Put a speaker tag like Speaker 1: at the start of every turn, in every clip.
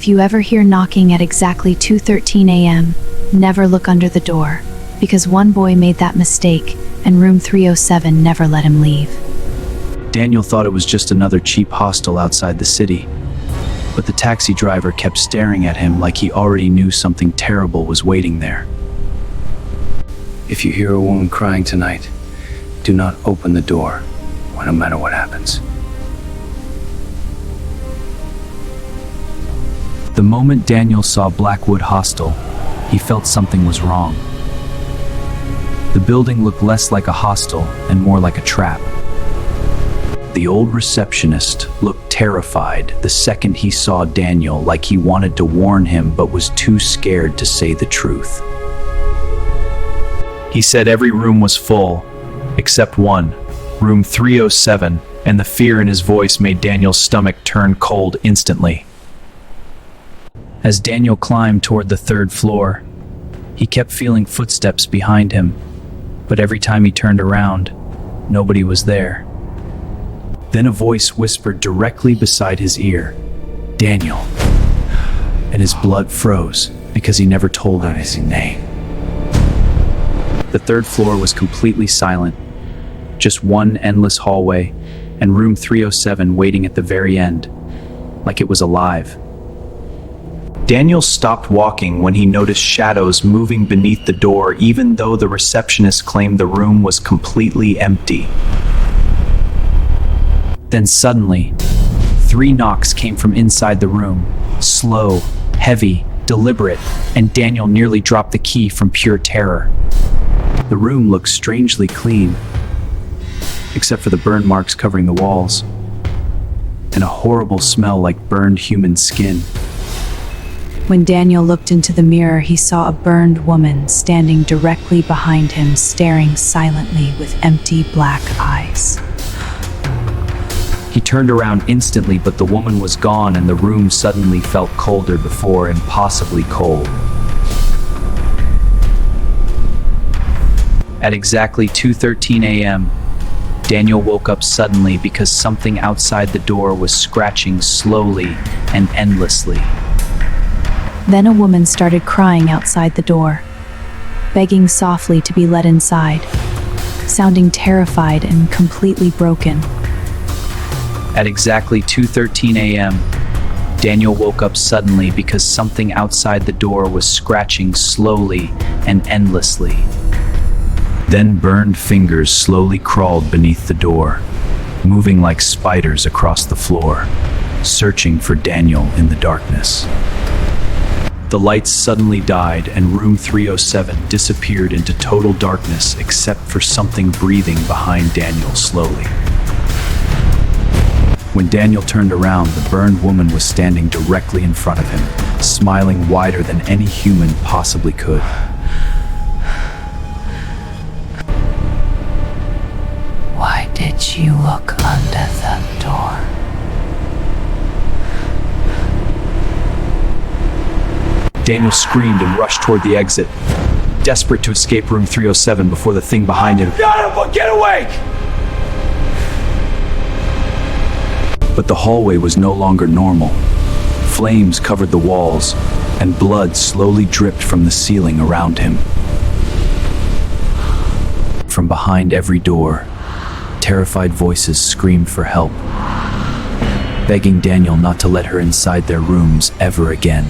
Speaker 1: If you ever hear knocking at exactly 2:13 a.m., never look under the door, because one boy made that mistake, and room 307 never let him leave.
Speaker 2: Daniel thought it was just another cheap hostel outside the city, but the taxi driver kept staring at him like he already knew something terrible was waiting there.
Speaker 3: If you hear a woman crying tonight, do not open the door, no matter what happens.
Speaker 2: The moment Daniel saw Blackwood Hostel, he felt something was wrong. The building looked less like a hostel and more like a trap. The old receptionist looked terrified the second he saw Daniel, like he wanted to warn him but was too scared to say the truth. He said every room was full, except one, room 307, and the fear in his voice made Daniel's stomach turn cold instantly. As Daniel climbed toward the third floor, he kept feeling footsteps behind him, but every time he turned around, nobody was there. Then a voice whispered directly beside his ear, "Daniel," and his blood froze because he never told him his name. The third floor was completely silent, just one endless hallway, and room 307 waiting at the very end, like it was alive. Daniel stopped walking when he noticed shadows moving beneath the door, even though the receptionist claimed the room was completely empty. Then suddenly, 3 knocks came from inside the room, slow, heavy, deliberate, and Daniel nearly dropped the key from pure terror. The room looked strangely clean, except for the burn marks covering the walls, and a horrible smell like burned human skin.
Speaker 1: When Daniel looked into the mirror, he saw a burned woman standing directly behind him, staring silently with empty black eyes.
Speaker 2: He turned around instantly, but the woman was gone and the room suddenly felt colder before impossibly cold. At exactly 2:13 a.m., Daniel woke up suddenly because something outside the door was scratching slowly and endlessly.
Speaker 1: Then a woman started crying outside the door, begging softly to be let inside, sounding terrified and completely broken.
Speaker 2: At exactly 2:13 a.m., Daniel woke up suddenly because something outside the door was scratching slowly and endlessly. Then burned fingers slowly crawled beneath the door, moving like spiders across the floor, searching for Daniel in the darkness. The lights suddenly died and room 307 disappeared into total darkness except for something breathing behind Daniel slowly. When Daniel turned around, the burned woman was standing directly in front of him, smiling wider than any human possibly could.
Speaker 4: Why did you look under the door?
Speaker 2: Daniel screamed and rushed toward the exit, desperate to escape room 307 before the thing behind him.
Speaker 3: Get awake!
Speaker 2: But the hallway was no longer normal. Flames covered the walls, and blood slowly dripped from the ceiling around him. From behind every door, terrified voices screamed for help, begging Daniel not to let her inside their rooms ever again.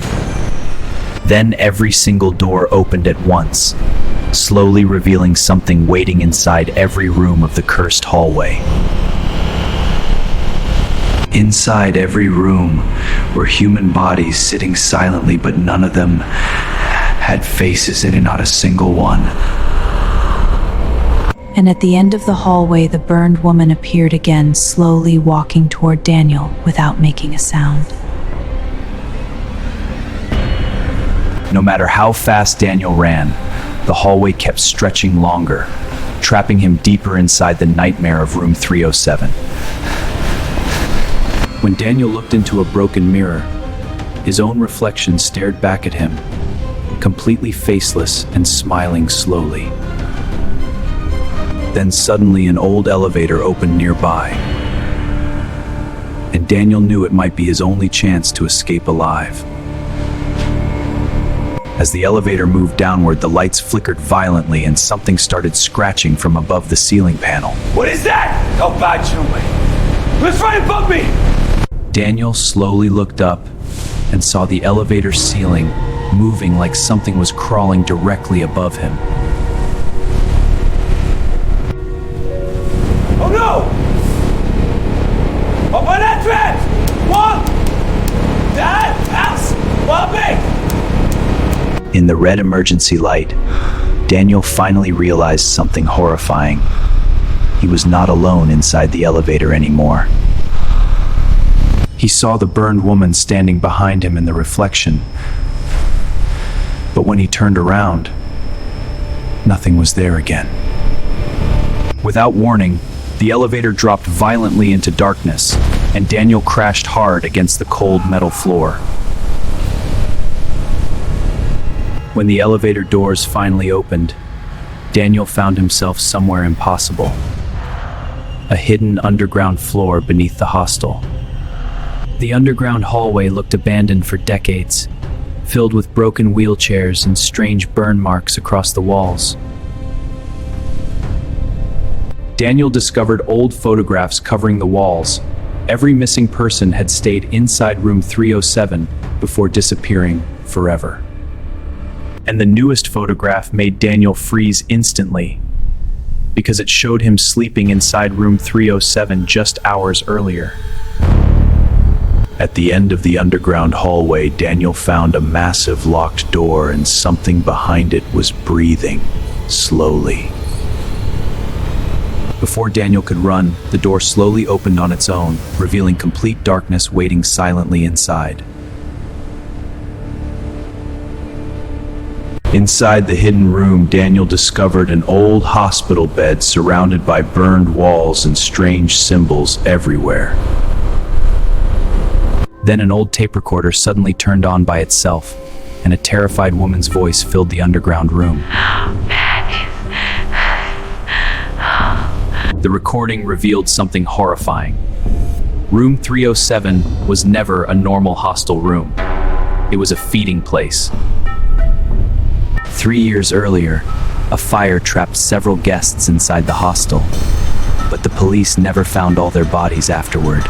Speaker 2: Then every single door opened at once, slowly revealing something waiting inside every room of the cursed hallway. Inside every room were human bodies sitting silently, but none of them had faces in it, not a single one.
Speaker 1: And at the end of the hallway, the burned woman appeared again, slowly walking toward Daniel without making a sound.
Speaker 2: No matter how fast Daniel ran, the hallway kept stretching longer, trapping him deeper inside the nightmare of room 307. When Daniel looked into a broken mirror, his own reflection stared back at him, completely faceless and smiling slowly. Then suddenly an old elevator opened nearby, and Daniel knew it might be his only chance to escape alive. As the elevator moved downward, the lights flickered violently and something started scratching from above the ceiling panel.
Speaker 5: What is that? Oh, bad me. It's right above me!
Speaker 2: Daniel slowly looked up and saw the elevator ceiling moving like something was crawling directly above him.
Speaker 5: Oh no! Open entrance! One! That house! One big!
Speaker 2: In the red emergency light, Daniel finally realized something horrifying. He was not alone inside the elevator anymore. He saw the burned woman standing behind him in the reflection. But when he turned around, nothing was there again. Without warning, the elevator dropped violently into darkness, and Daniel crashed hard against the cold metal floor. When the elevator doors finally opened, Daniel found himself somewhere impossible. A hidden underground floor beneath the hostel. The underground hallway looked abandoned for decades, filled with broken wheelchairs and strange burn marks across the walls. Daniel discovered old photographs covering the walls. Every missing person had stayed inside room 307 before disappearing forever. And the newest photograph made Daniel freeze instantly, because it showed him sleeping inside room 307 just hours earlier. At the end of the underground hallway, Daniel found a massive locked door, and something behind it was breathing slowly. Before Daniel could run, the door slowly opened on its own, revealing complete darkness waiting silently inside. Inside the hidden room, Daniel discovered an old hospital bed surrounded by burned walls and strange symbols everywhere. Then an old tape recorder suddenly turned on by itself, and a terrified woman's voice filled the underground room. The recording revealed something horrifying. Room 307 was never a normal hostel room. It was a feeding place. 3 years earlier, a fire trapped several guests inside the hostel, but the police never found all their bodies afterward.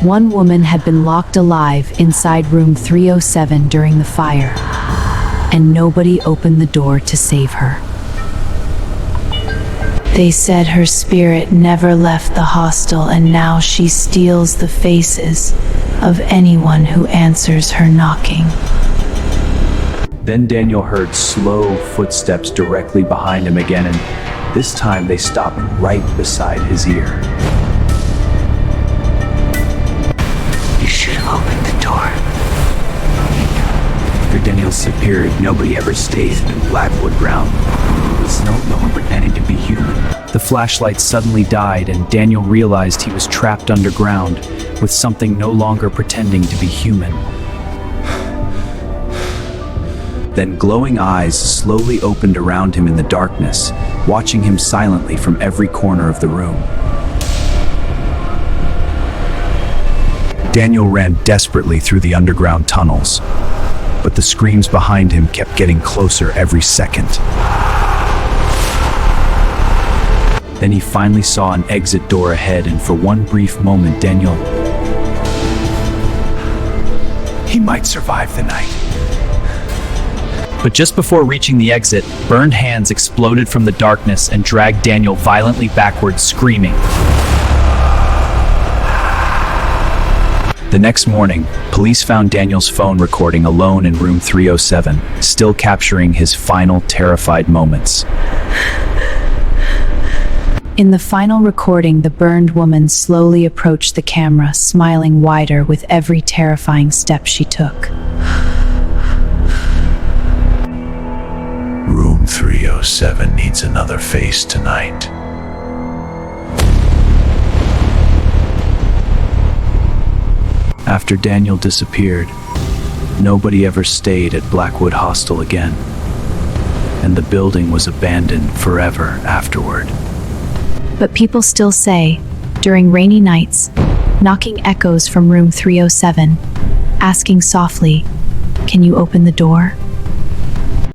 Speaker 1: One woman had been locked alive inside room 307 during the fire, and nobody opened the door to save her. They said her spirit never left the hostel, and now she steals the faces of anyone who answers her knocking.
Speaker 2: Then Daniel heard slow footsteps directly behind him again, and this time they stopped right beside his ear.
Speaker 4: You should have opened the door.
Speaker 3: After Daniel's disappeared, nobody ever stays in Blackwood ground. There's no one pretending to be human.
Speaker 2: The flashlight suddenly died, and Daniel realized he was trapped underground with something no longer pretending to be human. Then glowing eyes slowly opened around him in the darkness, watching him silently from every corner of the room. Daniel ran desperately through the underground tunnels, but the screams behind him kept getting closer every second. Then he finally saw an exit door ahead, and for one brief moment, Daniel... he might survive the night. But just before reaching the exit, burned hands exploded from the darkness and dragged Daniel violently backwards, screaming. The next morning, police found Daniel's phone recording alone in room 307, still capturing his final terrified moments.
Speaker 1: In the final recording, the burned woman slowly approached the camera, smiling wider with every terrifying step she took.
Speaker 6: Room 307 needs another face tonight.
Speaker 2: After Daniel disappeared, nobody ever stayed at Blackwood Hostel again, and the building was abandoned forever afterward.
Speaker 1: But people still say, during rainy nights, knocking echoes from room 307, asking softly, Can you open the door?